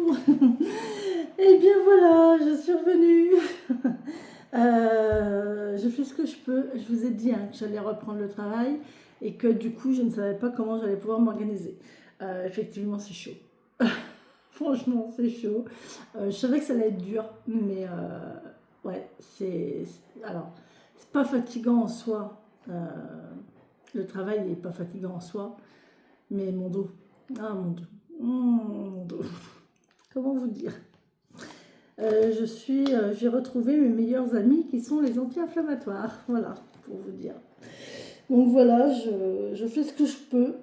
bonjour. Eh bien voilà, je suis revenue. Je fais ce que je peux. Je vous ai dit que j'allais reprendre le travail et que du coup, je ne savais pas comment j'allais pouvoir m'organiser. Effectivement, c'est chaud. Franchement, c'est chaud. Je savais que ça allait être dur, mais ouais, alors, c'est pas fatigant en soi. Le travail n'est pas fatigant en soi, mais mon dos. Ah, mon dos. Mon dos. Comment vous dire? J'ai retrouvé mes meilleurs amis qui sont les anti-inflammatoires. Voilà, pour vous dire. Donc voilà, je fais ce que je peux.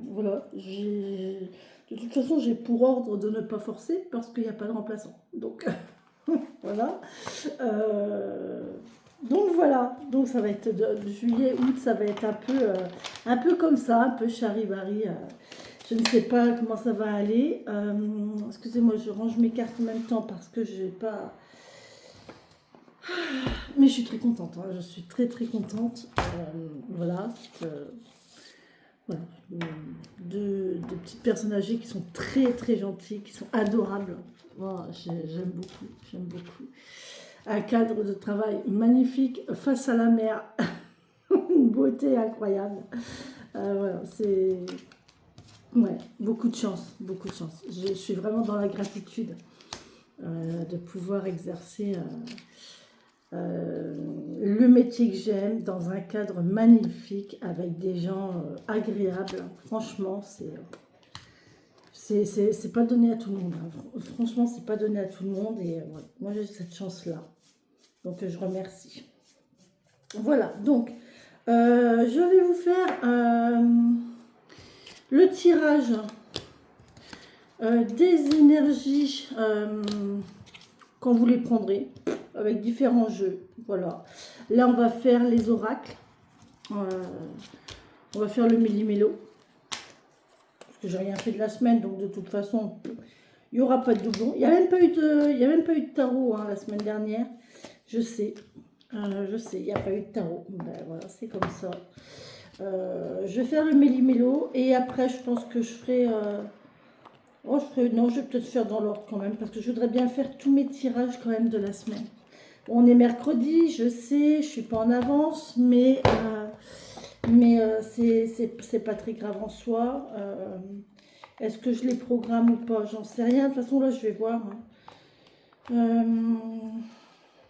Voilà, de toute façon, j'ai pour ordre de ne pas forcer parce qu'il n'y a pas de remplaçant. Donc voilà. Euh, donc voilà, donc ça va être de juillet, août, ça va être un peu comme ça, un peu charivari. Je ne sais pas comment ça va aller. Excusez-moi, je range mes cartes en même temps parce que j'ai pas. Mais je suis très contente. Je suis très très contente. Voilà. Voilà. De petites personnes âgées qui sont très très gentilles, qui sont adorables. Voilà, j'aime beaucoup. J'aime beaucoup. Un cadre de travail magnifique face à la mer. Une beauté incroyable. Voilà, c'est. Ouais, beaucoup de chance, beaucoup de chance. Je suis vraiment dans la gratitude de pouvoir exercer le métier que j'aime dans un cadre magnifique avec des gens agréables. Franchement, c'est pas donné à tout le monde. Franchement, c'est pas donné à tout le monde et voilà. Moi j'ai cette chance-là. Donc je remercie. Voilà, donc je vais vous faire le tirage des énergies quand vous les prendrez avec différents jeux. Voilà. Là, on va faire les oracles. On va faire le méli-mélo. Parce que j'ai rien fait de la semaine, donc de toute façon, il n'y aura pas de doublon. Il n'y a même pas eu de tarot la semaine dernière. Je sais, il n'y a pas eu de tarot. Ben, voilà, c'est comme ça. Je vais faire le méli-mélo et après, je pense que je ferai. Non, je vais peut-être faire dans l'ordre quand même, parce que je voudrais bien faire tous mes tirages quand même de la semaine. On est mercredi, je sais, je suis pas en avance, mais c'est pas très grave en soi. Est-ce que je les programme ou pas? J'en sais rien. De toute façon, là, je vais voir.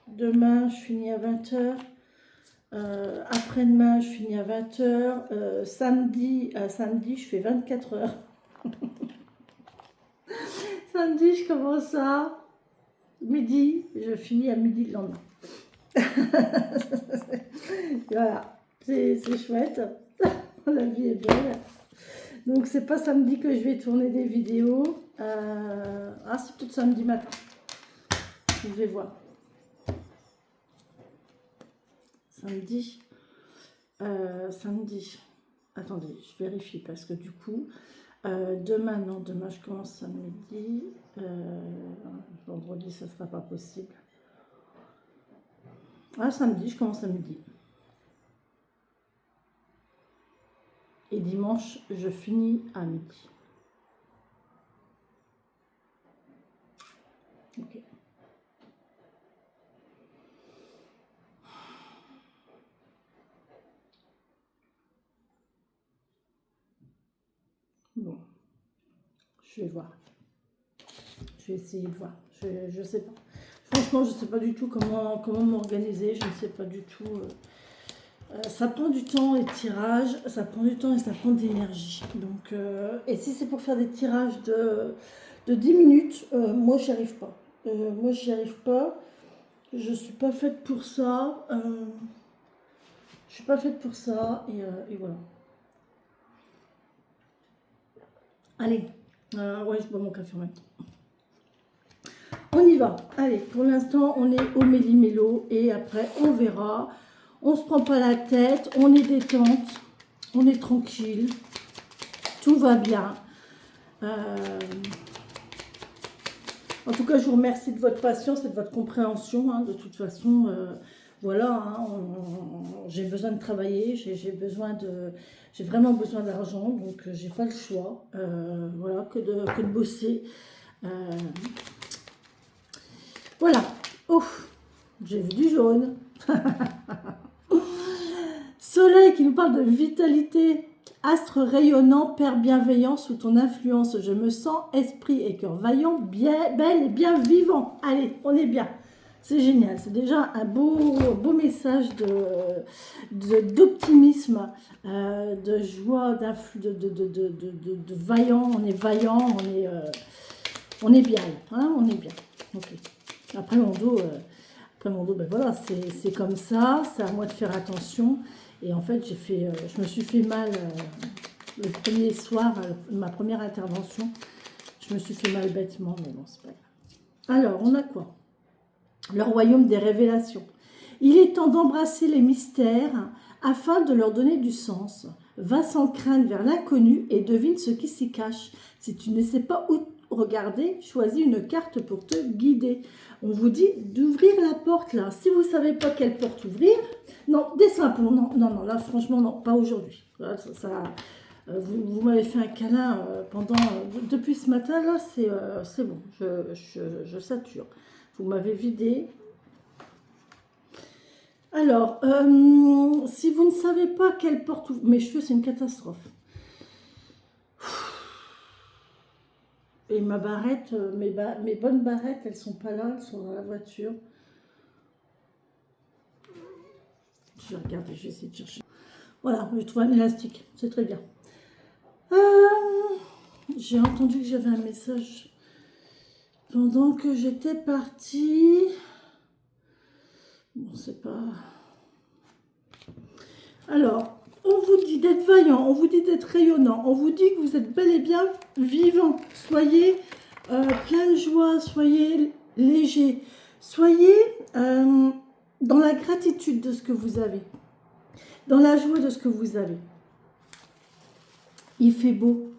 Demain, je finis à 20h. Après-demain, je finis à 20h. Samedi, je fais 24 heures. Samedi, je commence à midi, je finis à midi le lendemain. Voilà, c'est chouette. La vie est belle. Donc, c'est pas samedi que je vais tourner des vidéos. C'est peut-être samedi matin. Je vais voir. Samedi. Samedi. Attendez, je vérifie parce que du coup, demain, non, demain je commence à midi. Vendredi, ça sera pas possible. Samedi, je commence à midi. Et dimanche, je finis à midi. Ok. Bon, je vais voir. Je vais essayer de voir. Je sais pas. Franchement, je sais pas du tout comment m'organiser. Je ne sais pas du tout. Ça prend du temps les tirages, ça prend du temps et ça prend de l'énergie. Donc, et si c'est pour faire des tirages de 10 minutes, moi j'y arrive pas. Moi j'y arrive pas. Je suis pas faite pour ça. Je suis pas faite pour ça et voilà. Allez, ouais, je bois mon café en même temps. On y va. Allez, pour l'instant, on est au méli-mélo et après, on verra. On se prend pas la tête, on est détente, on est tranquille, tout va bien. En tout cas, je vous remercie de votre patience et de votre compréhension. De toute façon, voilà, hein, j'ai besoin de travailler, j'ai vraiment besoin d'argent, donc j'ai pas le choix, voilà, que de bosser. Euh, voilà. Ouf, j'ai vu du jaune. Soleil qui nous parle de vitalité. Astre rayonnant, Père bienveillant, sous ton influence, je me sens esprit et cœur vaillant, bien bel et bien vivant. Allez, on est bien. C'est génial. C'est déjà un beau message d'optimisme, de joie, de vaillant. On est vaillant, on est bien. Hein, on est bien. Ok. Après mon dos, ben voilà, c'est comme ça. C'est à moi de faire attention. Et en fait, je me suis fait mal le premier soir, ma première intervention. Je me suis fait mal bêtement, mais bon, c'est pas grave. Alors, on a quoi? Le royaume des révélations. Il est temps d'embrasser les mystères afin de leur donner du sens. Va sans crainte vers l'inconnu et devine ce qui s'y cache. Si tu ne sais pas où regarder, choisis une carte pour te guider. On vous dit d'ouvrir la porte là. Si vous ne savez pas quelle porte ouvrir, non, descends pour non, là franchement non, pas aujourd'hui. Vous m'avez fait un câlin depuis ce matin là, c'est bon, je sature. Vous m'avez vidé. Alors, si vous ne savez pas quelle porte ouvrir, mes cheveux c'est une catastrophe. Et ma barrette, mes bonnes barrettes, elles sont pas là, elles sont dans la voiture. Je vais regarder, je vais essayer de chercher. Voilà, j'ai trouvé un élastique, c'est très bien. J'ai entendu que j'avais un message pendant que j'étais partie. Bon, c'est pas... Alors, on vous dit d'être vaillant, on vous dit d'être rayonnant, on vous dit que vous êtes bel et bien vivant. Soyez plein de joie, soyez léger, soyez dans la gratitude de ce que vous avez, dans la joie de ce que vous avez. Il fait beau,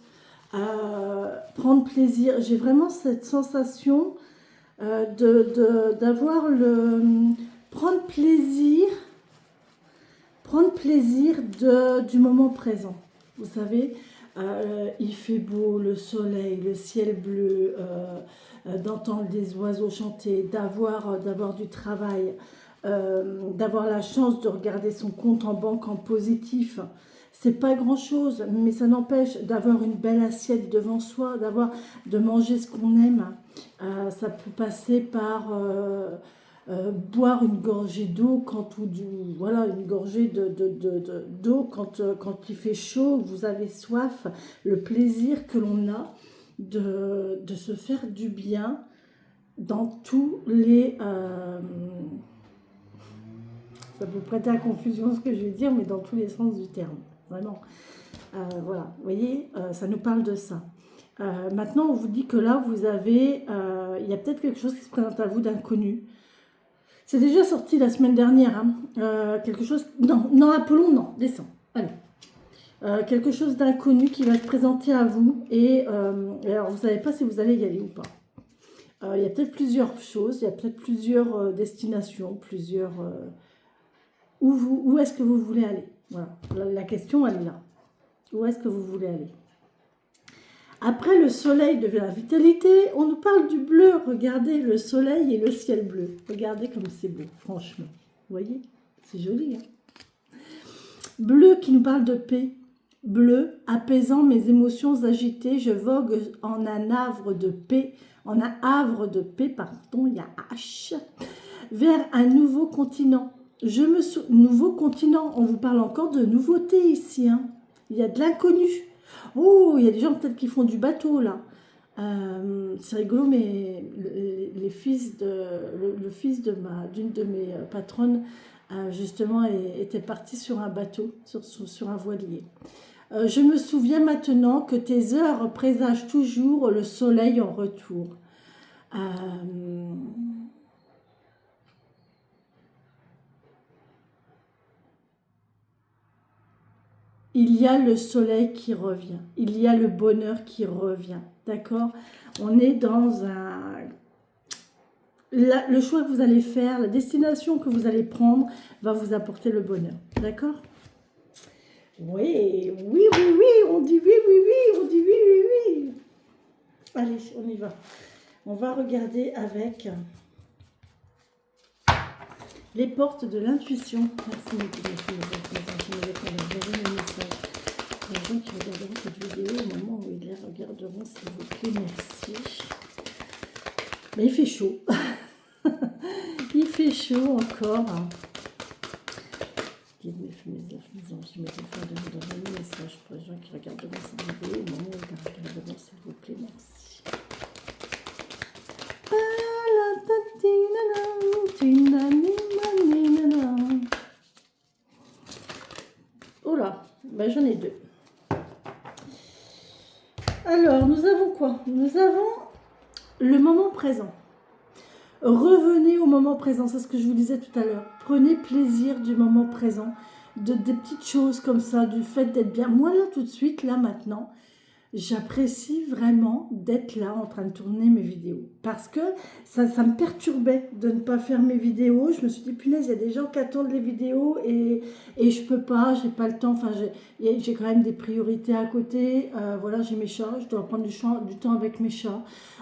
prendre plaisir. J'ai vraiment cette sensation d'avoir prendre plaisir du moment présent. Vous savez, il fait beau, le soleil, le ciel bleu, d'entendre des oiseaux chanter, d'avoir du travail, d'avoir la chance de regarder son compte en banque en positif. C'est pas grand chose, mais ça n'empêche d'avoir une belle assiette devant soi, de manger ce qu'on aime. Ça peut passer par boire une gorgée d'eau une gorgée d'eau quand il fait chaud, vous avez soif, le plaisir que l'on a de se faire du bien dans tous les... ça peut prêter à confusion ce que je vais dire, mais dans tous les sens du terme, vraiment. Voilà, vous voyez, ça nous parle de ça. Maintenant, on vous dit que là, vous avez... il y a peut-être quelque chose qui se présente à vous d'inconnu. C'est déjà sorti la semaine dernière. Hein. Quelque chose... Non, Apollon, non, descends. Allez. Quelque chose d'inconnu qui va se présenter à vous. Et alors, vous ne savez pas si vous allez y aller ou pas. Il y a peut-être plusieurs choses. Il y a peut-être plusieurs destinations, plusieurs... Où est-ce que vous voulez aller? Voilà. La question, elle est là. Où est-ce que vous voulez aller? Après le soleil de la vitalité, on nous parle du bleu. Regardez le soleil et le ciel bleu. Regardez comme c'est beau, franchement. Vous voyez? C'est joli. Hein? Bleu qui nous parle de paix. Bleu, apaisant mes émotions agitées, je vogue en un havre de paix. En un havre de paix, pardon, il y a H. Vers un nouveau continent. Nouveau continent, on vous parle encore de nouveautés ici. Hein. Il y a de l'inconnu. Oh, il y a des gens peut-être qui font du bateau là. C'est rigolo, mais le fils d'une de mes patronnes, justement, était parti sur un bateau, sur un voilier. Je me souviens maintenant que tes heures présagent toujours le soleil en retour. Il y a le soleil qui revient, il y a le bonheur qui revient, d'accord? On est dans le choix que vous allez faire, la destination que vous allez prendre va vous apporter le bonheur. D'accord? Oui, oui, oui, oui, on dit oui, oui, oui, on dit oui, oui, oui. Allez, on y va. On va regarder avec les portes de l'intuition. Merci, merci, les gens qui regarderont cette vidéo au moment où ils la regarderont, s'il vous plaît, merci. Mais il fait chaud. Il fait chaud encore. Guide mes anges, mes enfants, donneront un message pour les gens qui regarderont cette vidéo au moment où ils la regarderont, s'il vous plaît, merci. Oh là, ben j'en ai deux. Alors, nous avons quoi? Nous avons le moment présent. Revenez au moment présent, c'est ce que je vous disais tout à l'heure. Prenez plaisir du moment présent, des petites choses comme ça, du fait d'être bien. Moi, là, tout de suite, là, maintenant, j'apprécie vraiment d'être là en train de tourner mes vidéos. Parce que ça me perturbait de ne pas faire mes vidéos. Je me suis dit, punaise, il y a des gens qui attendent les vidéos et je peux pas, j'ai pas le temps. Enfin, j'ai quand même des priorités à côté. Voilà, j'ai mes chats, je dois prendre du temps avec mes chats.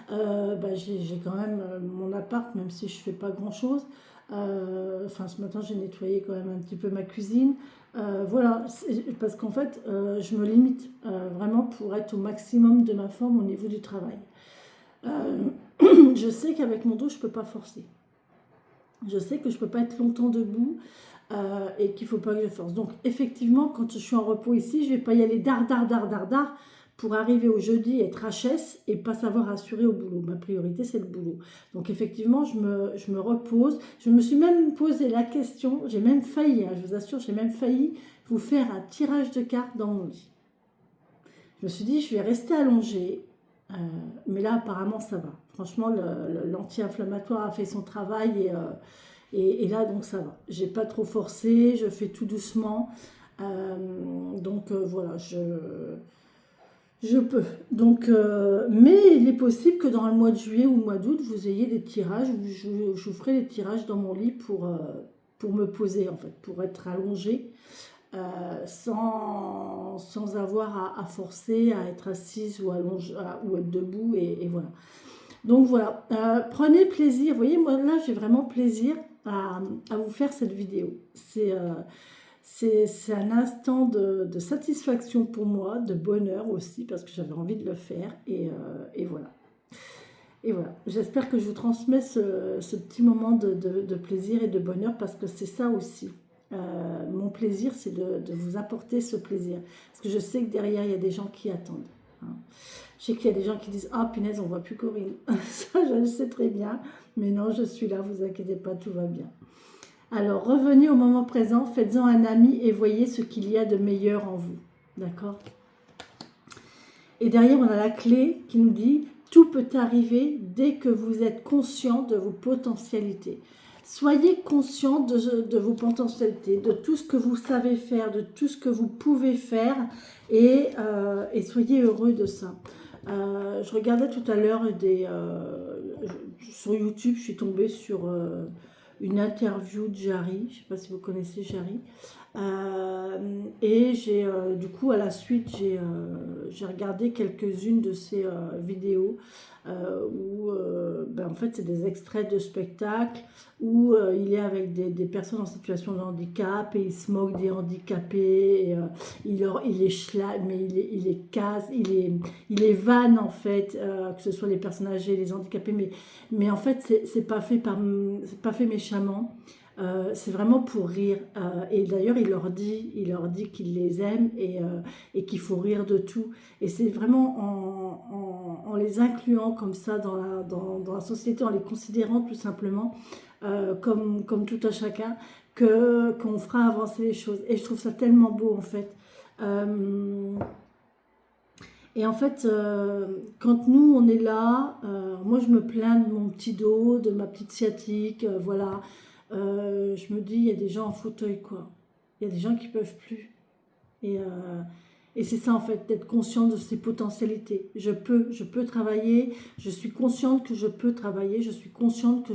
J'ai quand même mon appart, même si je fais pas grand chose. Enfin, ce matin, j'ai nettoyé quand même un petit peu ma cuisine. Voilà, parce qu'en fait, je me limite vraiment pour être au maximum de ma forme au niveau du travail. Je sais qu'avec mon dos, je ne peux pas forcer. Je sais que je ne peux pas être longtemps debout et qu'il ne faut pas que je force. Donc, effectivement, quand je suis en repos ici, je ne vais pas y aller dard pour arriver au jeudi, être HS et pas savoir assurer au boulot. Ma priorité, c'est le boulot. Donc, effectivement, je me repose. Je me suis même posé la question, j'ai même failli, je vous assure, j'ai même failli vous faire un tirage de cartes dans mon lit. Je me suis dit, je vais rester allongée. Mais là, apparemment, ça va. Franchement, l'anti-inflammatoire a fait son travail et là, donc, ça va. J'ai pas trop forcé, je fais tout doucement. Voilà, je peux. Donc, mais il est possible que dans le mois de juillet ou le mois d'août, vous ayez des tirages. Je vous ferai des tirages dans mon lit pour me poser, en fait, pour être allongée. Sans avoir à forcer, à être assise ou allongée ou être debout et voilà. Donc voilà, prenez plaisir. Vous voyez, moi là j'ai vraiment plaisir à vous faire cette vidéo. C'est un instant de satisfaction pour moi, de bonheur aussi parce que j'avais envie de le faire et voilà. Et voilà, j'espère que je vous transmets ce petit moment de plaisir et de bonheur parce que c'est ça aussi. Mon plaisir, c'est de vous apporter ce plaisir. Parce que je sais que derrière, il y a des gens qui attendent. Hein. Je sais qu'il y a des gens qui disent « Ah, punaise, on ne voit plus Corinne. » Ça, je le sais très bien. Mais non, je suis là, vous inquiétez pas, tout va bien. Alors, revenez au moment présent, faites-en un ami et voyez ce qu'il y a de meilleur en vous. D'accord? Et derrière, on a la clé qui nous dit « Tout peut arriver dès que vous êtes conscient de vos potentialités. » Soyez conscient de vos potentialités, de tout ce que vous savez faire, de tout ce que vous pouvez faire et soyez heureux de ça. Je regardais tout à l'heure sur YouTube, je suis tombée sur une interview de Jarry, je ne sais pas si vous connaissez Jarry. Et du coup à la suite j'ai regardé quelques-unes de ces vidéos où en fait c'est des extraits de spectacles où il est avec des personnes en situation de handicap et il se moque des handicapés et, il les schlag, mais il les casse, il les vanne en fait, que ce soit les personnes âgées, les handicapés, mais en fait c'est pas fait méchamment. C'est vraiment pour rire et d'ailleurs il leur dit qu'il les aime et qu'il faut rire de tout et c'est vraiment en les incluant comme ça dans la société, en les considérant tout simplement comme tout à chacun qu'on fera avancer les choses et je trouve ça tellement beau en fait. Et en fait, quand nous, on est là, moi, je me plains de mon petit dos, de ma petite sciatique, voilà. Je me dis, il y a des gens en fauteuil, quoi. Il y a des gens qui ne peuvent plus. Et Et c'est ça en fait, d'être conscient de ses potentialités. Je peux travailler, je suis consciente que je peux travailler, je suis consciente que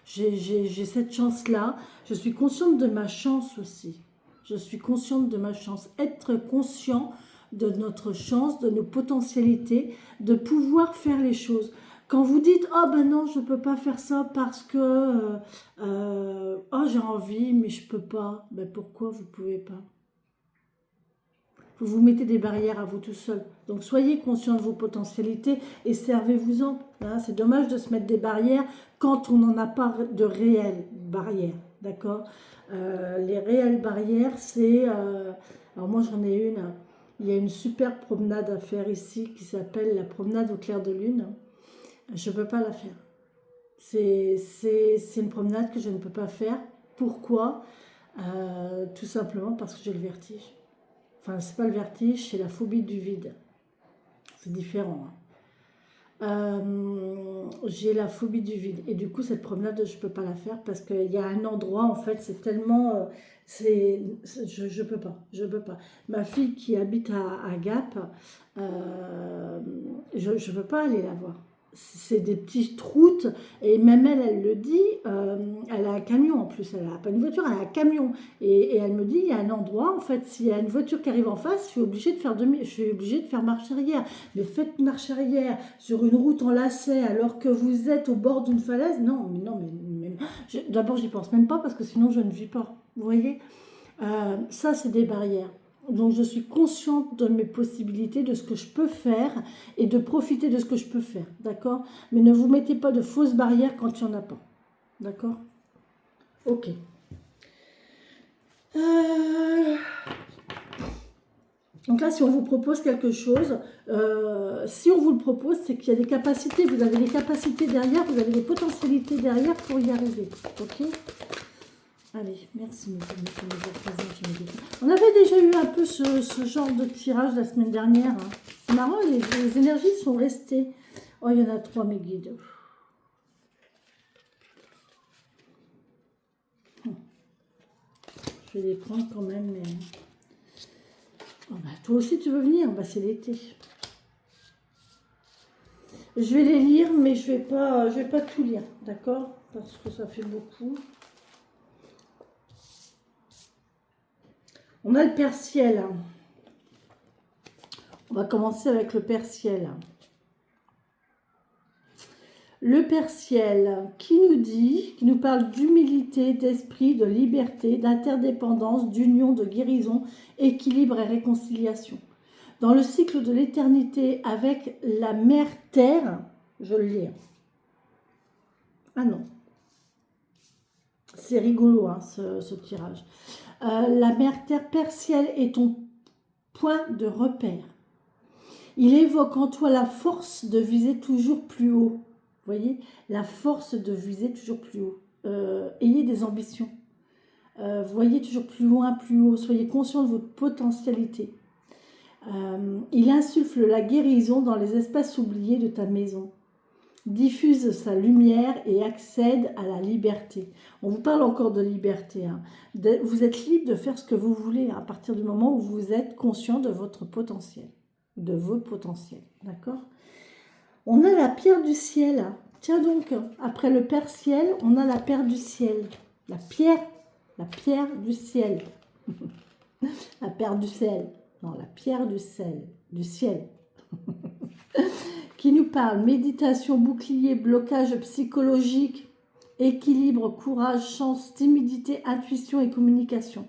j'ai cette chance-là, je suis consciente de ma chance aussi. Je suis consciente de ma chance. Être conscient de notre chance, de nos potentialités, de pouvoir faire les choses. Quand vous dites « Oh ben non, je ne peux pas faire ça parce que oh j'ai envie, mais je ne peux pas », ben pourquoi vous ne pouvez pas? Vous vous mettez des barrières à vous tout seul. Donc soyez conscient de vos potentialités et servez-vous-en. Hein. C'est dommage de se mettre des barrières quand on n'en a pas de réelles barrières. D'accord. Les réelles barrières, c'est... alors moi j'en ai une. Il y a une super promenade à faire ici qui s'appelle la promenade au clair de lune. Je ne peux pas la faire. C'est une promenade que je ne peux pas faire. Pourquoi? Tout simplement parce que j'ai le vertige. Enfin, c'est pas le vertige, c'est la phobie du vide. C'est différent. Hein. J'ai la phobie du vide. Et du coup, cette promenade, je peux pas la faire parce qu'il y a un endroit, en fait, c'est tellement... je peux pas. Je peux pas. Ma fille qui habite à Gap, je peux pas aller la voir. C'est des petites routes, et même elle le dit, elle a un camion en plus, elle n'a pas une voiture, elle a un camion, et elle me dit, il y a un endroit, en fait, s'il y a une voiture qui arrive en face, je suis obligée de faire marche arrière, mais faites marche arrière sur une route en lacet, alors que vous êtes au bord d'une falaise, non, d'abord j'y pense même pas, parce que sinon je ne vis pas, vous voyez, ça c'est des barrières. Donc je suis consciente de mes possibilités, de ce que je peux faire et de profiter de ce que je peux faire, d'accord? Mais ne vous mettez pas de fausses barrières quand il n'y en a pas, d'accord? Ok. Donc là, si on vous propose quelque chose, si on vous le propose, c'est qu'il y a des capacités, vous avez des capacités derrière, vous avez des potentialités derrière pour y arriver, ok? Allez, merci. On avait déjà eu un peu ce genre de tirage la semaine dernière. Hein. C'est marrant, les énergies sont restées. Oh, il y en a 3, mes guides. Je vais les prendre quand même. Mais... Oh, bah, toi aussi, tu veux venir? Bah, c'est l'été. Je vais les lire, mais je vais pas tout lire, d'accord? Parce que ça fait beaucoup. On a le Père Ciel. On va commencer avec le Père Ciel. Le Père Ciel qui nous parle d'humilité, d'esprit, de liberté, d'interdépendance, d'union, de guérison, équilibre et réconciliation. Dans le cycle de l'éternité avec la Mère Terre, je le lis. Ah non. C'est rigolo hein, ce tirage. La Mère Terre, Père Ciel est ton point de repère. Il évoque en toi la force de viser toujours plus haut. Vous voyez, la force de viser toujours plus haut. Ayez des ambitions. Voyez toujours plus loin, plus haut. Soyez conscient de votre potentialité. Il insuffle la guérison dans les espaces oubliés de ta maison. Diffuse sa lumière et accède à la liberté. On vous parle encore de liberté. Hein. Vous êtes libre de faire ce que vous voulez à partir du moment où vous êtes conscient de votre potentiel, de vos potentiels. D'accord? On a la pierre du ciel. Tiens donc, après le Père Ciel, on a la pierre du ciel. La pierre du ciel. La pierre du ciel. Non, la pierre du ciel. Qui nous parle méditation, bouclier, blocage psychologique, équilibre, courage, chance, timidité, intuition et communication.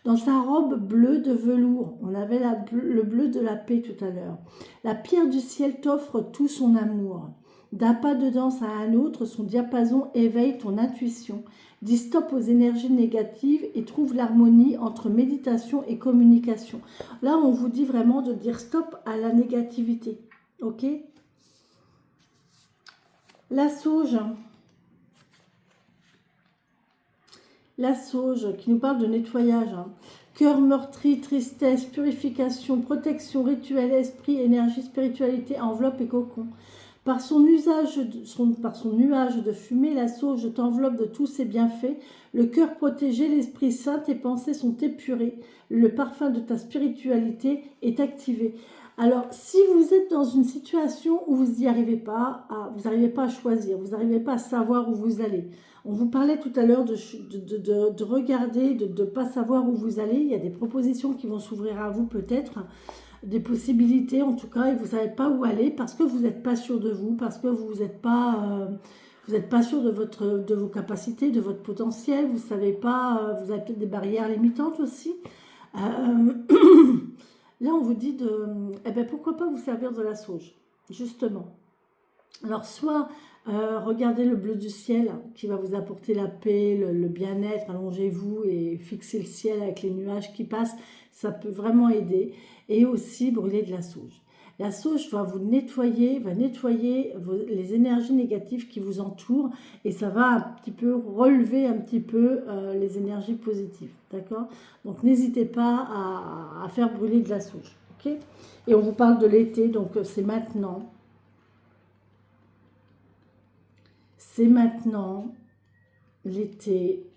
Dans sa robe bleue de velours, on avait le bleu de la paix tout à l'heure. La pierre du ciel t'offre tout son amour. D'un pas de danse à un autre, son diapason éveille ton intuition. Dis stop aux énergies négatives et trouve l'harmonie entre méditation et communication. Là, on vous dit vraiment de dire stop à la négativité. Ok ? La sauge qui nous parle de nettoyage. Hein. Cœur meurtri, tristesse, purification, protection, rituel, esprit, énergie, spiritualité, enveloppe et cocon. Par son nuage de fumée, la sauge t'enveloppe de tous ses bienfaits. Le cœur protégé, l'esprit saint, tes pensées sont épurées. Le parfum de ta spiritualité est activé. Alors, si vous êtes dans une situation où vous n'arrivez pas, à choisir, vous n'arrivez pas à savoir où vous allez. On vous parlait tout à l'heure de regarder, de ne pas savoir où vous allez. Il y a des propositions qui vont s'ouvrir à vous peut-être, des possibilités en tout cas, et vous ne savez pas où aller parce que vous n'êtes pas sûr de vous, parce que vous n'êtes pas sûr de vos capacités, de votre potentiel. Vous savez pas, vous avez peut-être des barrières limitantes aussi. Là, on vous dit eh ben, pourquoi pas vous servir de la sauge, justement. Alors, soit regardez le bleu du ciel qui va vous apporter la paix, le bien-être, allongez-vous et fixez le ciel avec les nuages qui passent, ça peut vraiment aider. Et aussi brûler de la sauge. La sauge va vous nettoyer, les énergies négatives qui vous entourent et ça va un petit peu relever un petit peu les énergies positives, d'accord? Donc n'hésitez pas à faire brûler de la sauge, ok? Et on vous parle de l'été, donc c'est maintenant. C'est maintenant, l'été.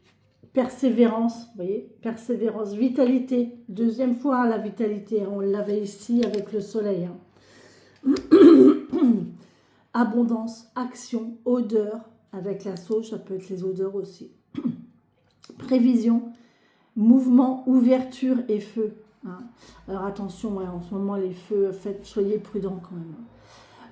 Persévérance, vous voyez, persévérance, vitalité. Deuxième fois, la vitalité, on l'avait ici avec le soleil. Abondance, action, odeur, avec la sauge, ça peut être les odeurs aussi. Prévision, mouvement, ouverture et feu. Alors attention, en ce moment, les feux, soyez prudents quand même.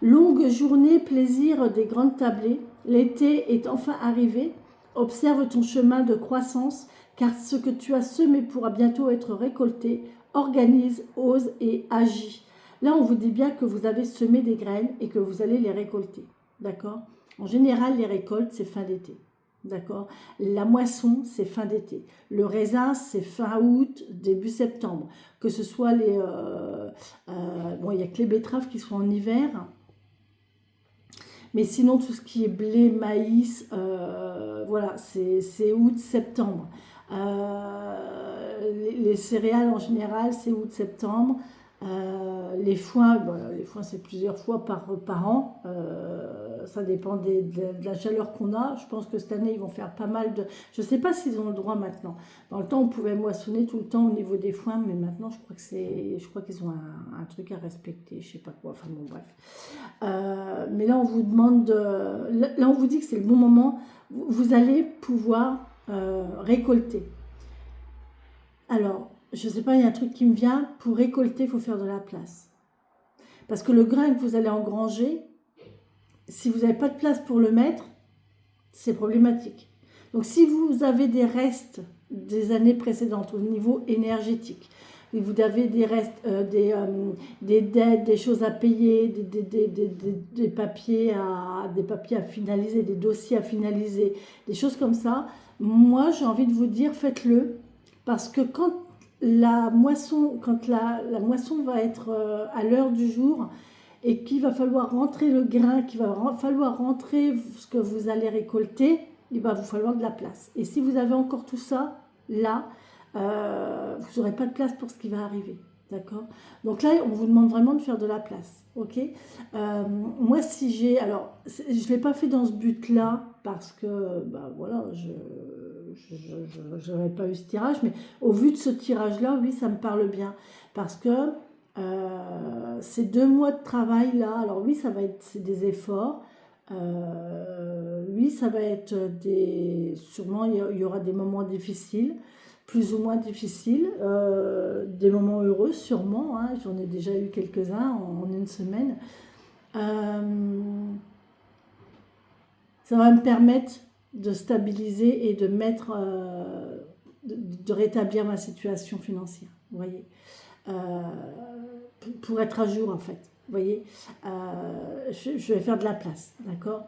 Longue journée, plaisir des grandes tablées. L'été est enfin arrivé. Observe ton chemin de croissance, car ce que tu as semé pourra bientôt être récolté. Organise, ose et agis. Là, on vous dit bien que vous avez semé des graines et que vous allez les récolter. D'accord? En général, les récoltes, c'est fin d'été. D'accord? La moisson, c'est fin d'été. Le raisin, c'est fin août, début septembre. Que ce soit les... bon, il n'y a que les betteraves qui sont en hiver. Mais sinon, tout ce qui est blé, maïs, voilà, c'est août, septembre. Les céréales, en général, c'est août, septembre. Les foins, c'est plusieurs fois par an. Ça dépend de la chaleur qu'on a. Je pense que cette année, ils vont faire pas mal de... Je ne sais pas s'ils ont le droit maintenant. Dans le temps, on pouvait moissonner tout le temps au niveau des foins, mais maintenant, je crois qu'ils ont un truc à respecter. Je ne sais pas quoi. Enfin bon, bref. Mais là, on vous demande là, on vous dit que c'est le bon moment. Vous allez pouvoir récolter. Alors, je ne sais pas, il y a un truc qui me vient. Pour récolter, il faut faire de la place. Parce que le grain que vous allez engranger, si vous n'avez pas de place pour le mettre, c'est problématique. Donc, si vous avez des restes des années précédentes au niveau énergétique, et vous avez des restes, des dettes, des choses à payer, des papiers à finaliser, des dossiers à finaliser, des choses comme ça, moi, j'ai envie de vous dire, faites-le. Parce que quand la moisson va être à l'heure du jour et qu'il va falloir rentrer le grain, qu'il va falloir rentrer ce que vous allez récolter, il va vous falloir de la place. Et si vous avez encore tout ça, là, vous n'aurez pas de place pour ce qui va arriver. D'accord? Donc là, on vous demande vraiment de faire de la place. Ok? Moi, si j'ai... Alors, je ne l'ai pas fait dans ce but-là parce que, bah voilà, je n'aurais pas eu ce tirage, mais au vu de ce tirage-là, oui, ça me parle bien. Parce que ces 2 mois de travail-là, alors oui, c'est des efforts. Oui, ça va être sûrement, il y aura des moments difficiles, plus ou moins difficiles, des moments heureux sûrement, hein, j'en ai déjà eu quelques-uns en une semaine. Ça va me permettre de stabiliser et de de rétablir ma situation financière, vous voyez, pour être à jour en fait, vous voyez. Je vais faire de la place, d'accord,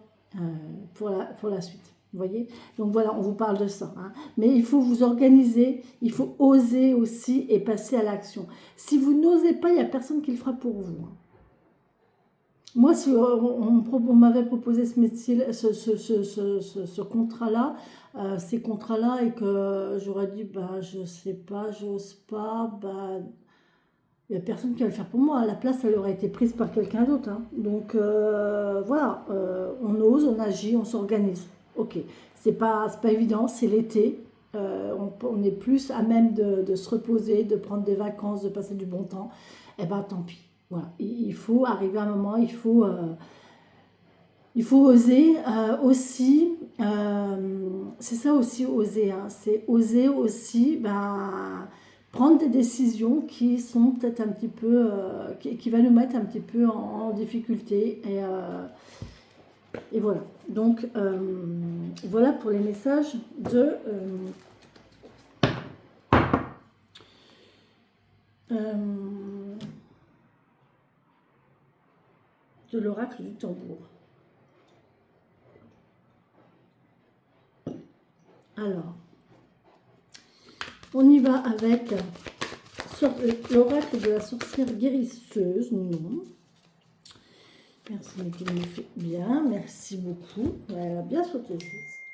pour la suite. Vous voyez, donc voilà, on vous parle de ça. Hein. Mais il faut vous organiser, il faut oser aussi et passer à l'action. Si vous n'osez pas, il n'y a personne qui le fera pour vous. Hein. Moi, si on m'avait proposé ce métier, ce contrat-là, ces contrats-là, et que j'aurais dit, bah, je sais pas, j'ose pas, bah, il n'y a personne qui va le faire pour moi. La place, elle aurait été prise par quelqu'un d'autre, hein. Donc, voilà, on ose, on agit, on s'organise. Ok, c'est pas évident, c'est l'été. On est plus à même de se reposer, de prendre des vacances, de passer du bon temps. Eh ben, tant pis. Voilà, il faut arriver à un moment, il faut oser aussi, c'est ça aussi oser, hein, c'est oser aussi prendre des décisions qui sont peut-être un petit peu, qui va nous mettre un petit peu en difficulté. Et voilà. Donc, voilà pour les messages de l'oracle du tambour. Alors, on y va avec l'oracle de la sorcière guérisseuse. Non. Merci, mais qui me fait bien. Merci beaucoup. Elle a bien sauté.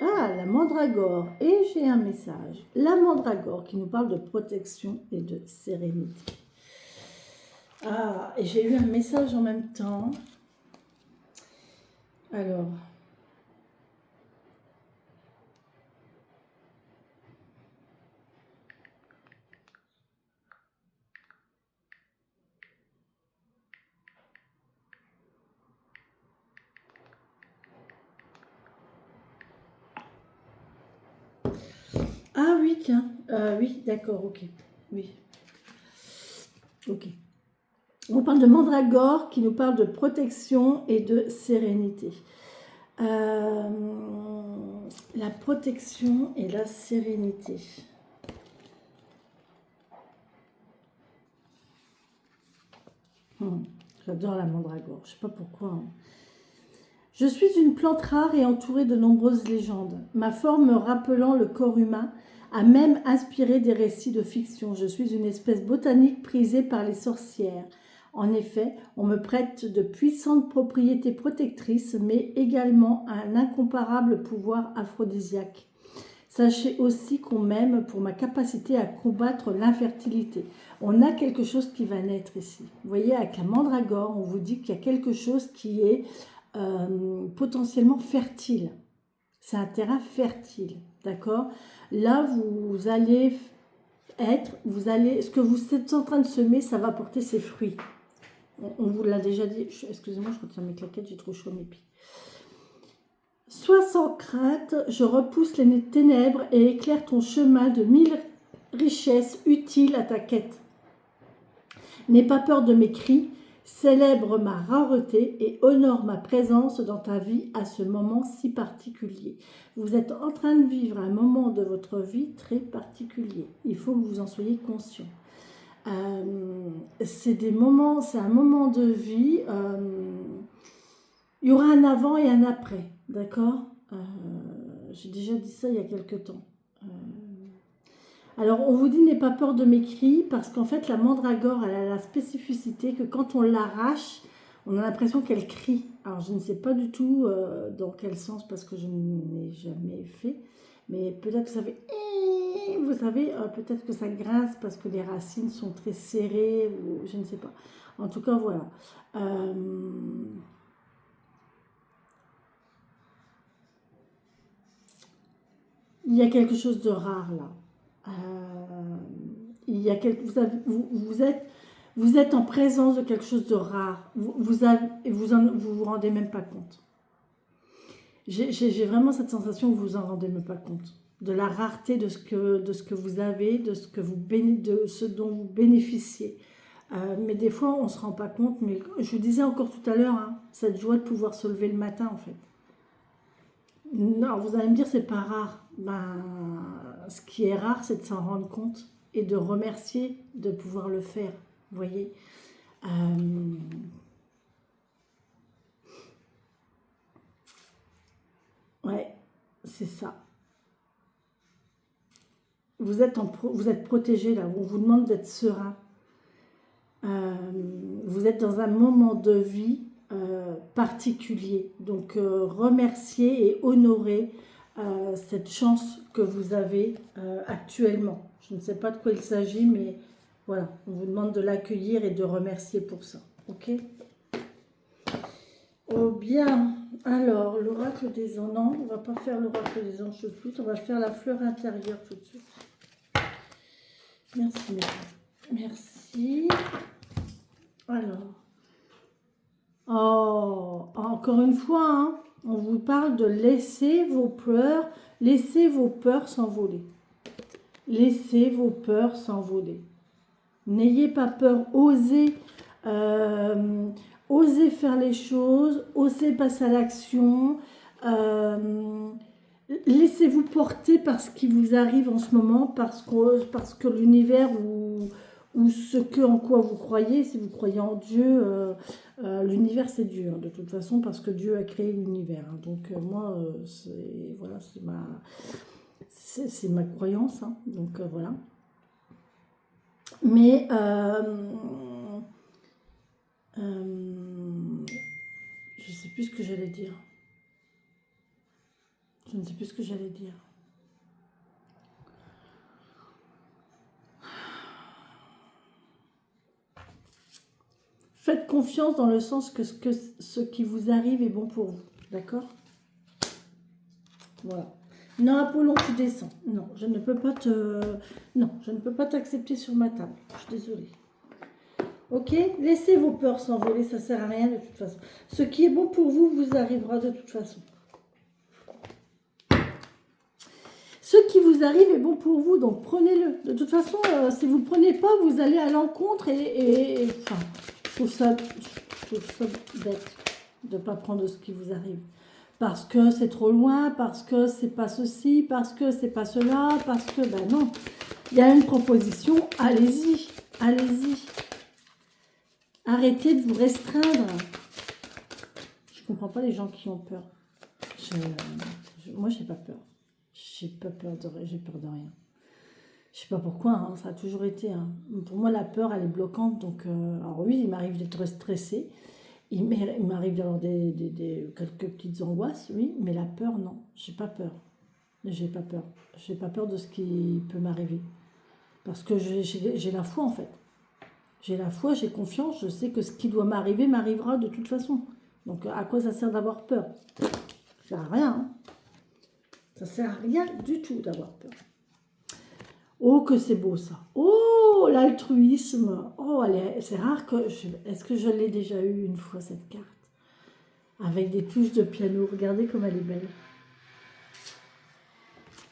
Ah, la mandragore. Et j'ai un message. La mandragore qui nous parle de protection et de sérénité. Ah, et j'ai eu un message en même temps. Alors... Ah oui, tiens. Oui, d'accord, ok. Oui. Ok. On parle de mandragore qui nous parle de protection et de sérénité. La protection et la sérénité. J'adore la mandragore, je ne sais pas pourquoi. Hein. Je suis une plante rare et entourée de nombreuses légendes. Ma forme me rappelant le corps humain a même inspiré des récits de fiction. Je suis une espèce botanique prisée par les sorcières. En effet, on me prête de puissantes propriétés protectrices, mais également un incomparable pouvoir aphrodisiaque. Sachez aussi qu'on m'aime pour ma capacité à combattre l'infertilité. On a quelque chose qui va naître ici. Vous voyez, avec la mandragore, on vous dit qu'il y a quelque chose qui est potentiellement fertile. C'est un terrain fertile, d'accord? Là, vous allez ce que vous êtes en train de semer, ça va porter ses fruits. On vous l'a déjà dit. Excusez-moi, je retiens mes claquettes, j'ai trop chaud à mes pieds. Sois sans crainte, je repousse les ténèbres et éclaire ton chemin de 1000 richesses utiles à ta quête. N'aie pas peur de mes cris, célèbre ma rareté et honore ma présence dans ta vie à ce moment si particulier. Vous êtes en train de vivre un moment de votre vie très particulier. Il faut que vous en soyez conscient. C'est un moment de vie. Il y aura un avant et un après, d'accord? J'ai déjà dit ça il y a quelque temps. Alors, on vous dit n'aie pas peur de mes cris, parce qu'en fait, la mandragore, elle a la spécificité que quand on l'arrache, on a l'impression qu'elle crie. Alors, je ne sais pas du tout dans quel sens, parce que je n'ai jamais fait, mais peut-être que ça fait... Vous savez, peut-être que ça grince parce que les racines sont très serrées, ou je ne sais pas. En tout cas, voilà. Il y a quelque chose de rare là. Vous êtes en présence de quelque chose de rare. Vous rendez même pas compte. J'ai vraiment cette sensation que vous vous en rendez même pas compte. De la rareté de ce que vous avez, de ce dont vous bénéficiez. Mais des fois, on ne se rend pas compte. Mais je vous disais encore tout à l'heure, hein, cette joie de pouvoir se lever le matin, en fait. Non, vous allez me dire, c'est pas rare. Ce qui est rare, c'est de s'en rendre compte et de remercier de pouvoir le faire. Vous voyez, ouais, c'est ça. Vous êtes protégé là. On vous demande d'être serein. Vous êtes dans un moment de vie particulier. Donc, remerciez et honorez cette chance que vous avez actuellement. Je ne sais pas de quoi il s'agit, mais Voilà, on vous demande de l'accueillir et de remercier pour ça. Ok? Oh bien, alors, l'oracle des anges. Non, on va pas faire l'oracle des anges tout de suite. On va faire la fleur intérieure tout de suite. Merci, merci. Alors. Oh, encore une fois, hein, on vous parle de laisser vos peurs s'envoler. Laissez vos peurs s'envoler. N'ayez pas peur, osez faire les choses, osez passer à l'action. Laissez-vous porter par ce qui vous arrive en ce moment, parce que l'univers ou en quoi vous croyez, si vous croyez en Dieu, l'univers c'est Dieu, hein, de toute façon, parce que Dieu a créé l'univers. Hein. Donc moi, voilà, c'est ma croyance. Hein. Donc voilà. Mais je ne sais plus ce que j'allais dire. Je ne sais plus ce que j'allais dire. Faites confiance dans le sens que ce qui vous arrive est bon pour vous. D'accord? Voilà. Non, Apollon, tu descends. Non, je ne peux pas t'accepter sur ma table. Je suis désolée. Ok? Laissez vos peurs s'envoler, ça ne sert à rien de toute façon. Ce qui est bon pour vous, vous arrivera de toute façon. Ce qui vous arrive est bon pour vous, donc prenez-le. De toute façon, si vous ne le prenez pas, vous allez à l'encontre enfin, je trouve ça bête de ne pas prendre ce qui vous arrive. Parce que c'est trop loin, parce que c'est pas ceci, parce que c'est pas cela, parce que, ben non. Il y a une proposition, allez-y, allez-y. Arrêtez de vous restreindre. Je comprends pas les gens qui ont peur. Moi, j'ai pas peur. J'ai peur de rien. Je sais pas pourquoi, hein, ça a toujours été. Hein. Pour moi, la peur, elle est bloquante. Donc, alors oui, il m'arrive d'être stressée. Il m'arrive d'avoir quelques petites angoisses, oui. Mais la peur, non. J'ai pas peur. J'ai pas peur. J'ai pas peur de ce qui peut m'arriver. Parce que j'ai la foi, en fait. J'ai la foi, j'ai confiance. Je sais que ce qui doit m'arriver m'arrivera de toute façon. Donc, à quoi ça sert d'avoir peur? Ça sert à rien, hein. Ça sert à rien du tout d'avoir peur. Oh, que c'est beau ça. Oh, l'altruisme. Oh, c'est rare que... Est-ce que je l'ai déjà eu une fois, cette carte? Avec des touches de piano. Regardez comme elle est belle.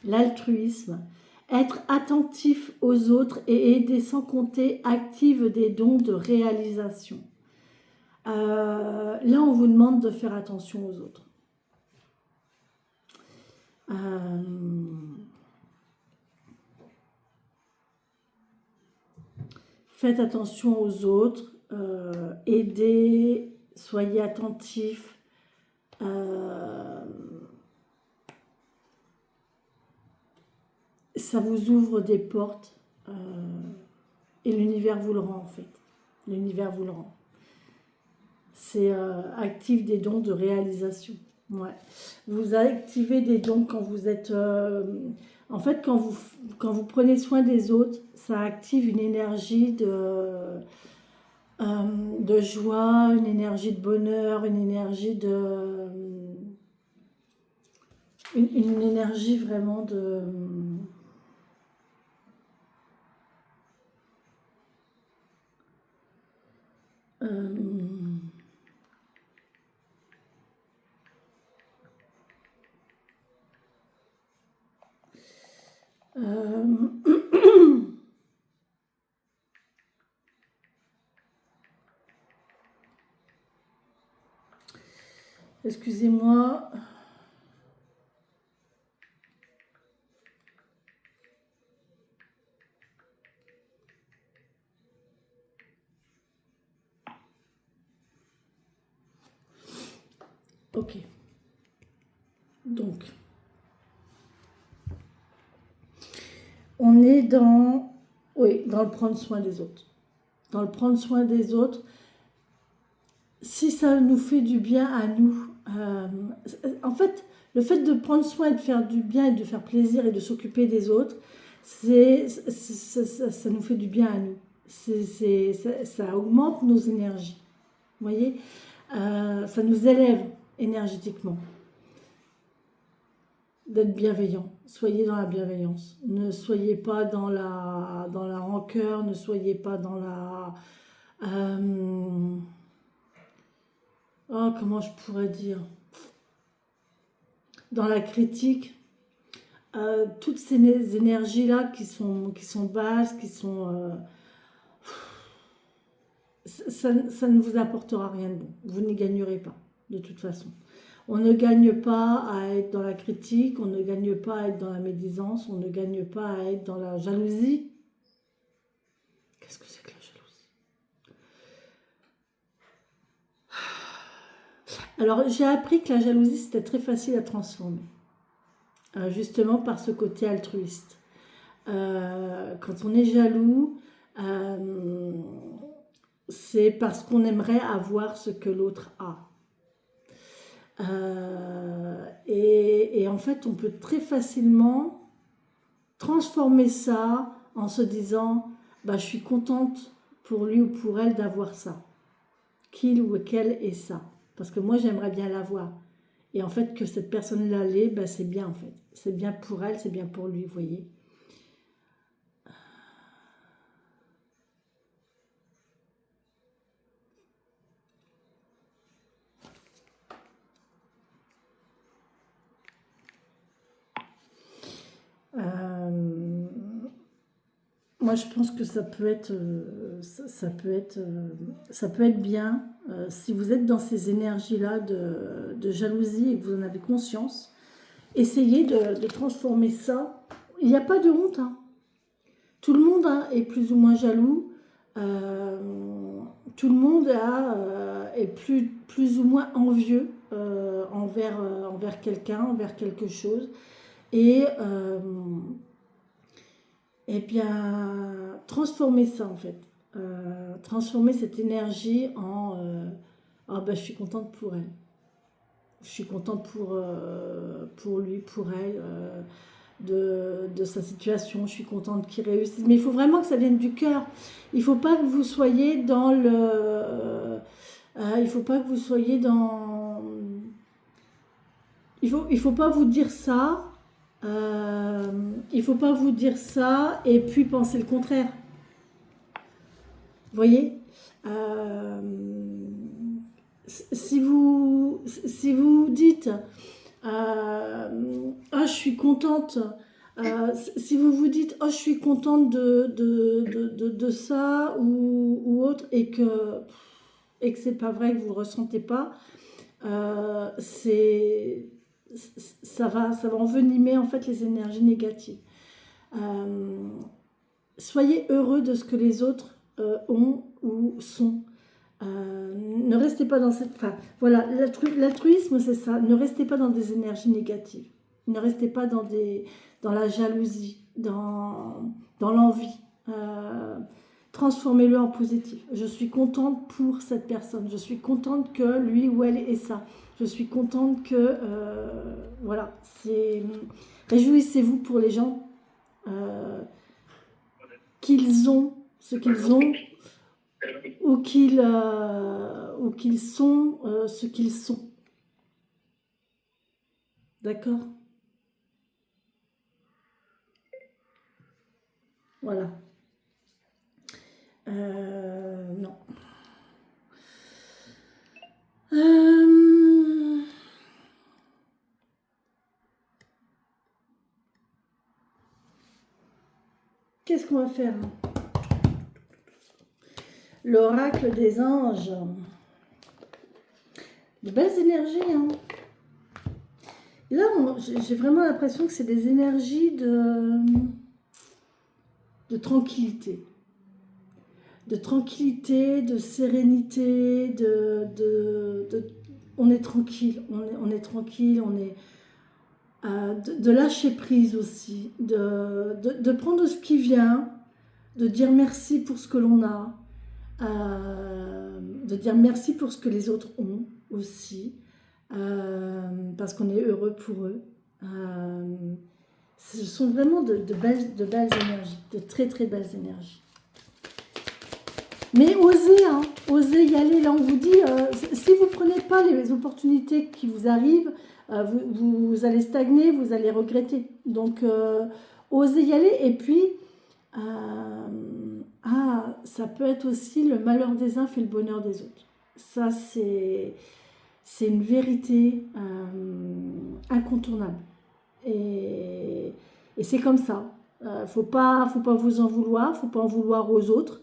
L'altruisme. Être attentif aux autres et aider sans compter active des dons de réalisation. Là, on vous demande de faire attention aux autres. Faites attention aux autres, aidez, soyez attentifs. Ça vous ouvre des portes et l'univers vous le rend en fait. L'univers vous le rend. C'est active des dons de réalisation. Ouais. Vous activez des dons quand vous êtes... en fait, quand vous prenez soin des autres, ça active une énergie de joie, une énergie de bonheur, une énergie de... une énergie vraiment de... Excusez-moi. Ok. Donc, on est dans le prendre soin des autres. Dans le prendre soin des autres, si ça nous fait du bien à nous, en fait, le fait de prendre soin et de faire du bien et de faire plaisir et de s'occuper des autres, ça nous fait du bien à nous. Ça augmente nos énergies. Vous voyez, ça nous élève énergétiquement. D'être bienveillant. Soyez dans la bienveillance. Ne soyez pas dans la rancœur, ne soyez pas dans la... oh, comment je pourrais dire? Dans la critique. Toutes ces énergies-là qui sont basses, qui sont... ça ne vous apportera rien de bon. Vous n'y gagnerez pas, de toute façon. On ne gagne pas à être dans la critique, on ne gagne pas à être dans la médisance, on ne gagne pas à être dans la jalousie. Qu'est-ce que c'est que la jalousie? Alors, j'ai appris que la jalousie, c'était très facile à transformer. Justement par ce côté altruiste. Quand on est jaloux, c'est parce qu'on aimerait avoir ce que l'autre a. Et en fait, on peut très facilement transformer ça en se disant bah, je suis contente pour lui ou pour elle d'avoir ça. Qu'il ou qu'elle ait ça. Parce que moi, j'aimerais bien l'avoir. Et en fait, que cette personne-là l'ait, ben, c'est bien en fait. C'est bien pour elle, c'est bien pour lui, vous voyez. Moi, je pense que ça peut être bien si vous êtes dans ces énergies-là de jalousie et que vous en avez conscience. Essayez de transformer ça. Il n'y a pas de honte. Hein. Tout le monde est plus ou moins jaloux. Tout le monde est plus ou moins envieux envers quelqu'un, envers quelque chose. Et bien, transformer ça en fait. Transformer cette énergie en ah ben, je suis contente pour elle. Je suis contente pour lui, pour elle, de sa situation. Je suis contente qu'il réussisse. Mais il faut vraiment que ça vienne du cœur. Il ne faut pas que vous soyez dans le... il ne faut pas que vous soyez dans... Il faut pas vous dire ça. Il faut pas vous dire ça et puis penser le contraire. Vous voyez si vous dites ah je suis contente si vous vous dites oh je suis contente de ça ou autre et que c'est pas vrai, que vous ne ressentez pas, ça va envenimer en fait les énergies négatives. Soyez heureux de ce que les autres ont ou sont. Ne restez pas dans cette... Enfin, voilà, l'altruisme, c'est ça. Ne restez pas dans des énergies négatives. Ne restez pas dans la jalousie, dans l'envie. Transformez-le en positif. Je suis contente pour cette personne. Je suis contente que lui ou elle ait ça. Je suis contente que... voilà, c'est... Réjouissez-vous pour les gens qu'ils ont ce qu'ils ont ou qu'ils sont ce qu'ils sont. D'accord? Voilà. Non. Qu'est-ce qu'on va faire? L'oracle des anges. De belles énergies, hein. Et là, j'ai vraiment l'impression que c'est des énergies de tranquillité. De tranquillité, de sérénité, on est tranquille, on est tranquille, on est de lâcher prise aussi, de prendre ce qui vient, de dire merci pour ce que l'on a, de dire merci pour ce que les autres ont aussi, parce qu'on est heureux pour eux. Ce sont vraiment de belles énergies, de très très belles énergies. Mais osez, hein, osez y aller. Là, on vous dit, si vous ne prenez pas les opportunités qui vous arrivent, vous allez stagner, vous allez regretter. Donc, osez y aller. Et puis, ça peut être aussi le malheur des uns fait le bonheur des autres. Ça, c'est une vérité incontournable. Et c'est comme ça. Faut pas vous en vouloir, faut pas en vouloir aux autres.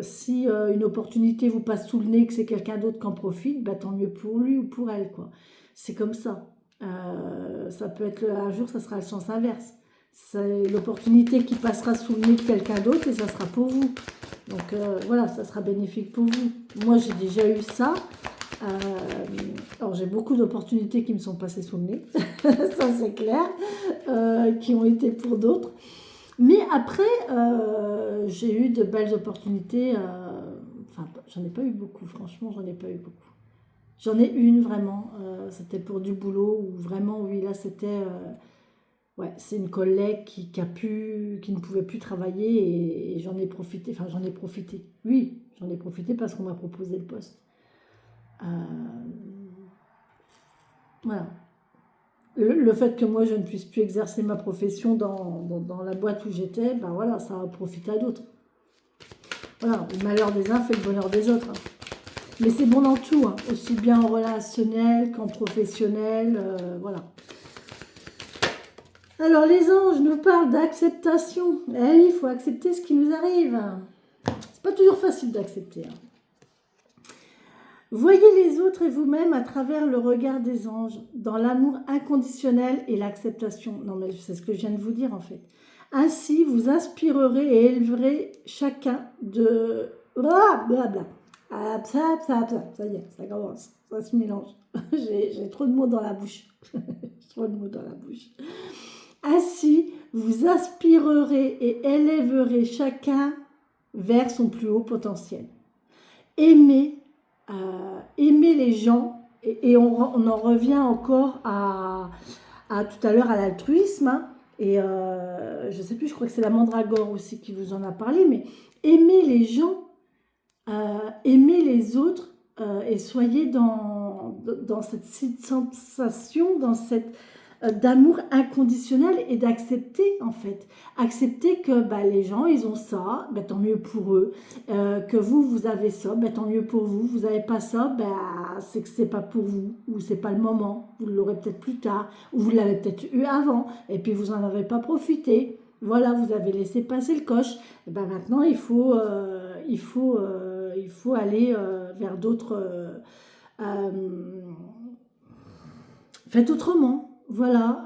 Si une opportunité vous passe sous le nez, que c'est quelqu'un d'autre qui en profite, bah, tant mieux pour lui ou pour elle, quoi. C'est comme ça. Ça peut être un jour, ça sera le sens inverse. C'est l'opportunité qui passera sous le nez de quelqu'un d'autre et ça sera pour vous. Donc voilà, ça sera bénéfique pour vous. Moi, j'ai déjà eu ça. Alors j'ai beaucoup d'opportunités qui me sont passées sous le nez, ça c'est clair, qui ont été pour d'autres. Mais après, j'ai eu de belles opportunités. Enfin, j'en ai pas eu beaucoup, franchement, j'en ai pas eu beaucoup. J'en ai une vraiment, c'était pour du boulot, où vraiment, oui, là c'était... ouais, c'est une collègue qui ne pouvait plus travailler et j'en ai profité, enfin j'en ai profité. Oui, j'en ai profité parce qu'on m'a proposé le poste. Euh, voilà. Le fait que moi je ne puisse plus exercer ma profession dans la boîte où j'étais, ben voilà, ça a profité à d'autres. Voilà, le malheur des uns fait le bonheur des autres, hein. Mais c'est bon dans tout, hein, aussi bien en relationnel qu'en professionnel, voilà. Alors les anges nous parlent d'acceptation. Eh oui, il faut accepter ce qui nous arrive. C'est pas toujours facile d'accepter, hein. Voyez les autres et vous-même à travers le regard des anges, dans l'amour inconditionnel et l'acceptation. Non, mais c'est ce que je viens de vous dire en fait. Ainsi, vous inspirerez et élèverez chacun de... Blablabla. Ça y est, ça commence. Ça se mélange. J'ai trop de mots dans la bouche. Trop de mots dans la bouche. Ainsi, vous inspirerez et élèverez chacun vers son plus haut potentiel. Aimez les gens, et on en revient encore à tout à l'heure à l'altruisme, hein, et je ne sais plus, je crois que c'est la mandragore aussi qui vous en a parlé, mais aimez les gens, aimez les autres, et soyez dans cette sensation, dans cette d'amour inconditionnel et d'accepter en fait. Accepter que bah, les gens ils ont ça, bah, tant mieux pour eux. Que vous avez ça, bah, tant mieux pour vous. Vous n'avez pas ça, bah, c'est que c'est pas pour vous ou c'est pas le moment. Vous l'aurez peut-être plus tard ou vous l'avez peut-être eu avant et puis vous n'en avez pas profité. Voilà, vous avez laissé passer le coche. Et ben maintenant il faut aller vers d'autres. Faites autrement. Voilà,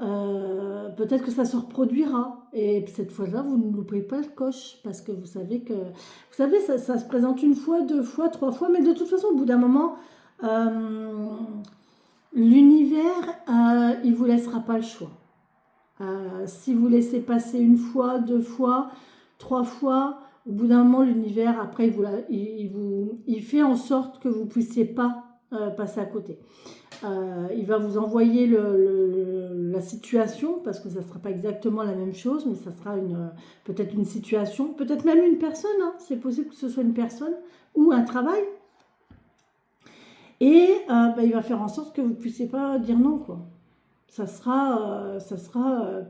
peut-être que ça se reproduira. Et cette fois-là, vous ne loupez pas le coche. Parce que vous savez que... Vous savez, ça se présente une fois, deux fois, trois fois. Mais de toute façon, au bout d'un moment, l'univers, il ne vous laissera pas le choix. Si vous laissez passer une fois, deux fois, trois fois, au bout d'un moment, l'univers, après, il fait en sorte que vous ne puissiez pas passer à côté. Il va vous envoyer la situation, parce que ça ne sera pas exactement la même chose, mais ça sera peut-être une situation, peut-être même une personne, hein, c'est possible que ce soit une personne, ou un travail. Et il va faire en sorte que vous ne puissiez pas dire non, quoi. Ça sera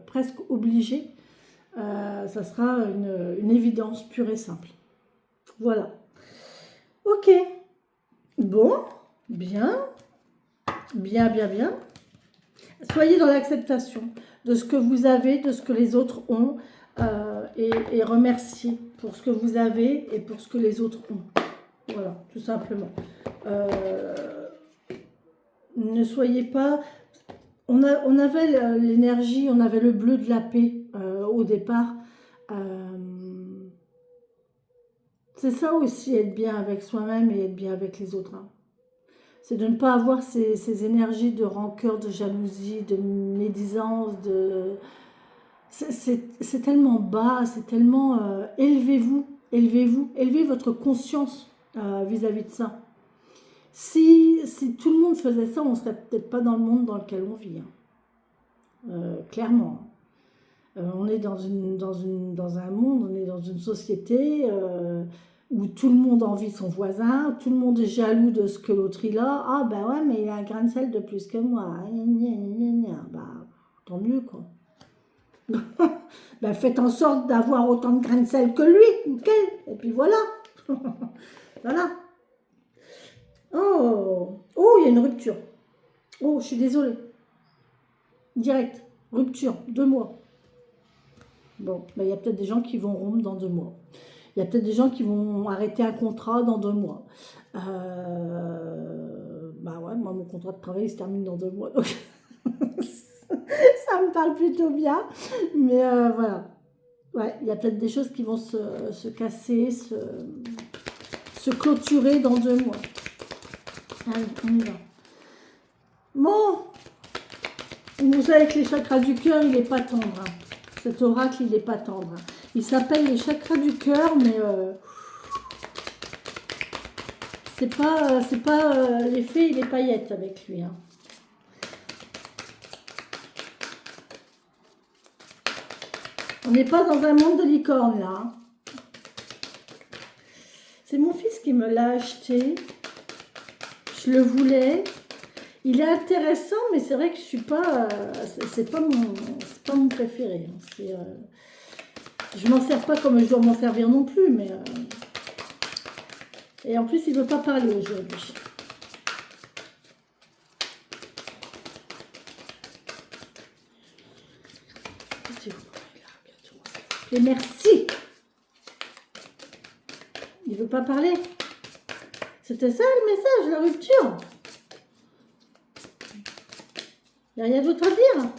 presque obligé, ça sera une évidence pure et simple. Voilà. Ok. Bon, bien. Bien. Soyez dans l'acceptation de ce que vous avez, de ce que les autres ont, et remerciez pour ce que vous avez et pour ce que les autres ont. Voilà, tout simplement. Ne soyez pas... On avait l'énergie, on avait le bleu de la paix au départ. C'est ça aussi, être bien avec soi-même et être bien avec les autres, hein. C'est de ne pas avoir ces énergies de rancœur, de jalousie, de médisance, c'est tellement bas, c'est tellement... élevez-vous, élevez votre conscience vis-à-vis de ça. Si tout le monde faisait ça, on ne serait peut-être pas dans le monde dans lequel on vit, hein. Clairement. On est dans un monde, on est dans une société... où tout le monde envie son voisin, tout le monde est jaloux de ce que l'autre il a. Ah ben ouais, mais il a un grain de sel de plus que moi. Gna, gna, gna, gna. Bah, tant mieux quoi. Ben, faites en sorte d'avoir autant de grains de sel que lui, ok? Et puis voilà. Voilà. Oh, oh, il y a une rupture. Oh, je suis désolée. Direct, rupture, 2 mois. Bon, ben, il y a peut-être des gens qui vont rompre dans 2 mois. Il y a peut-être des gens qui vont arrêter un contrat dans 2 mois. Bah ouais, moi, mon contrat de travail il se termine dans 2 mois. Donc ça me parle plutôt bien. Mais voilà. Ouais, il y a peut-être des choses qui vont se casser, se clôturer dans 2 mois. Allez, on y va. Bon, vous savez que les chakras du cœur, il n'est pas tendre. Hein. Cet oracle, il n'est pas tendre. Hein. Il s'appelle les chakras du cœur, mais c'est pas les fées et les paillettes avec lui. Hein. On n'est pas dans un monde de licorne, là. Hein. C'est mon fils qui me l'a acheté. Je le voulais. Il est intéressant, mais c'est vrai que je suis pas... c'est pas mon préféré. Hein. Je m'en sers pas comme je dois m'en servir non plus, mais... Et en plus, il ne veut pas parler aujourd'hui. Et merci. Il ne veut pas parler. C'était ça le message, la rupture. Il n'y a rien d'autre à dire.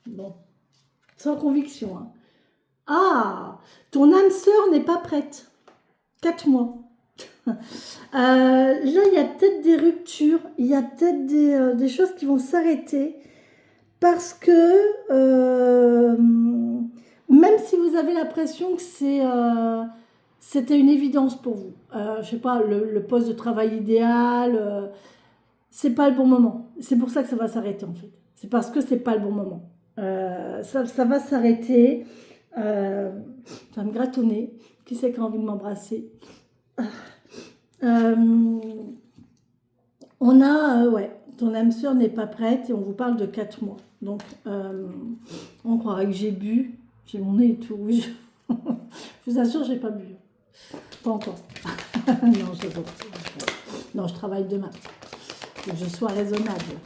Bon. Sans conviction. Hein. Ah, ton âme sœur n'est pas prête. 4 mois. Là, il y a peut-être des ruptures. Il y a peut-être des choses qui vont s'arrêter. Parce que même si vous avez l'impression que c'était une évidence pour vous, je sais pas, le poste de travail idéal, c'est pas le bon moment. C'est pour ça que ça va s'arrêter en fait. C'est parce que c'est pas le bon moment. Ça va s'arrêter. Ça va me grattonner. Qui c'est qui a envie de m'embrasser? On a, ouais, ton âme sœur n'est pas prête et on vous parle de 4 mois. Donc, on croirait que j'ai bu. J'ai mon nez tout rouge. Je vous assure, j'ai pas bu. Pas encore. Non, je pas. Non, je travaille demain. Faut que je sois raisonnable.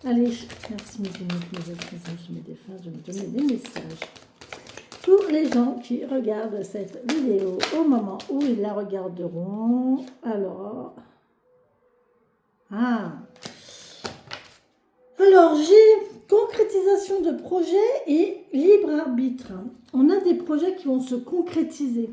Allez, merci mes messages, mes défunts, je vais me donner des messages. Pour les gens qui regardent cette vidéo au moment où ils la regarderont. Alors, j'ai concrétisation de projet et libre arbitre. On a des projets qui vont se concrétiser.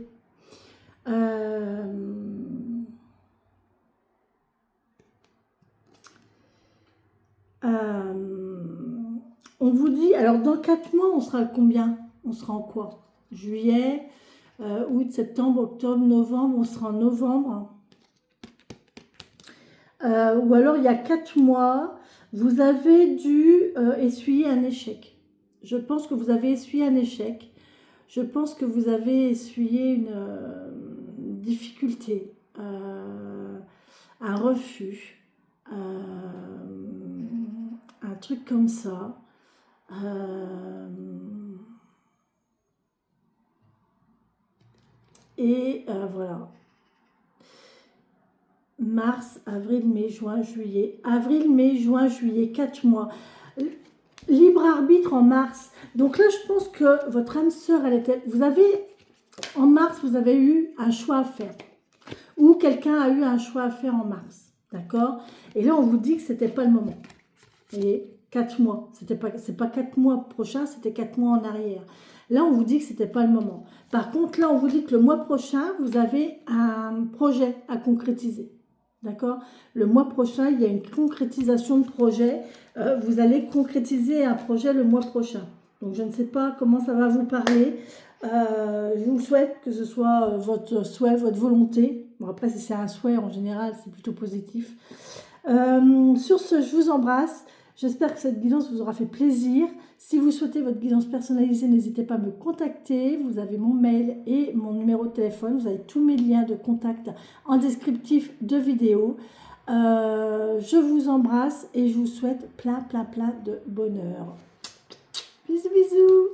On vous dit, alors dans 4 mois, on sera à combien? On sera en quoi? Juillet, août, septembre, octobre, novembre, on sera en novembre. Ou alors il y a 4 mois, vous avez dû essuyer un échec. Je pense que vous avez essuyé un échec. Je pense que vous avez essuyé une difficulté, un refus, un truc comme ça. Et voilà. Mars, avril, mai, juin, juillet. Avril, mai, juin, juillet, 4 mois. Libre arbitre en mars. Donc là, je pense que votre âme sœur, elle était... En mars, vous avez eu un choix à faire. Ou quelqu'un a eu un choix à faire en mars. D'accord? Et là, on vous dit que c'était pas le moment. Et 4 mois. C'est pas 4 mois prochains, c'était 4 mois en arrière. Là, on vous dit que c'était pas le moment. Par contre, là, on vous dit que le mois prochain, vous avez un projet à concrétiser. D'accord? Le mois prochain, il y a une concrétisation de projet. Vous allez concrétiser un projet le mois prochain. Donc, je ne sais pas comment ça va vous parler. Je vous souhaite que ce soit votre souhait, votre volonté. Bon, après, si c'est un souhait, en général, c'est plutôt positif. Sur ce, je vous embrasse. J'espère que cette guidance vous aura fait plaisir. Si vous souhaitez votre guidance personnalisée, n'hésitez pas à me contacter. Vous avez mon mail et mon numéro de téléphone. Vous avez tous mes liens de contact en descriptif de vidéo. Je vous embrasse et je vous souhaite plein de bonheur. Bisous, bisous.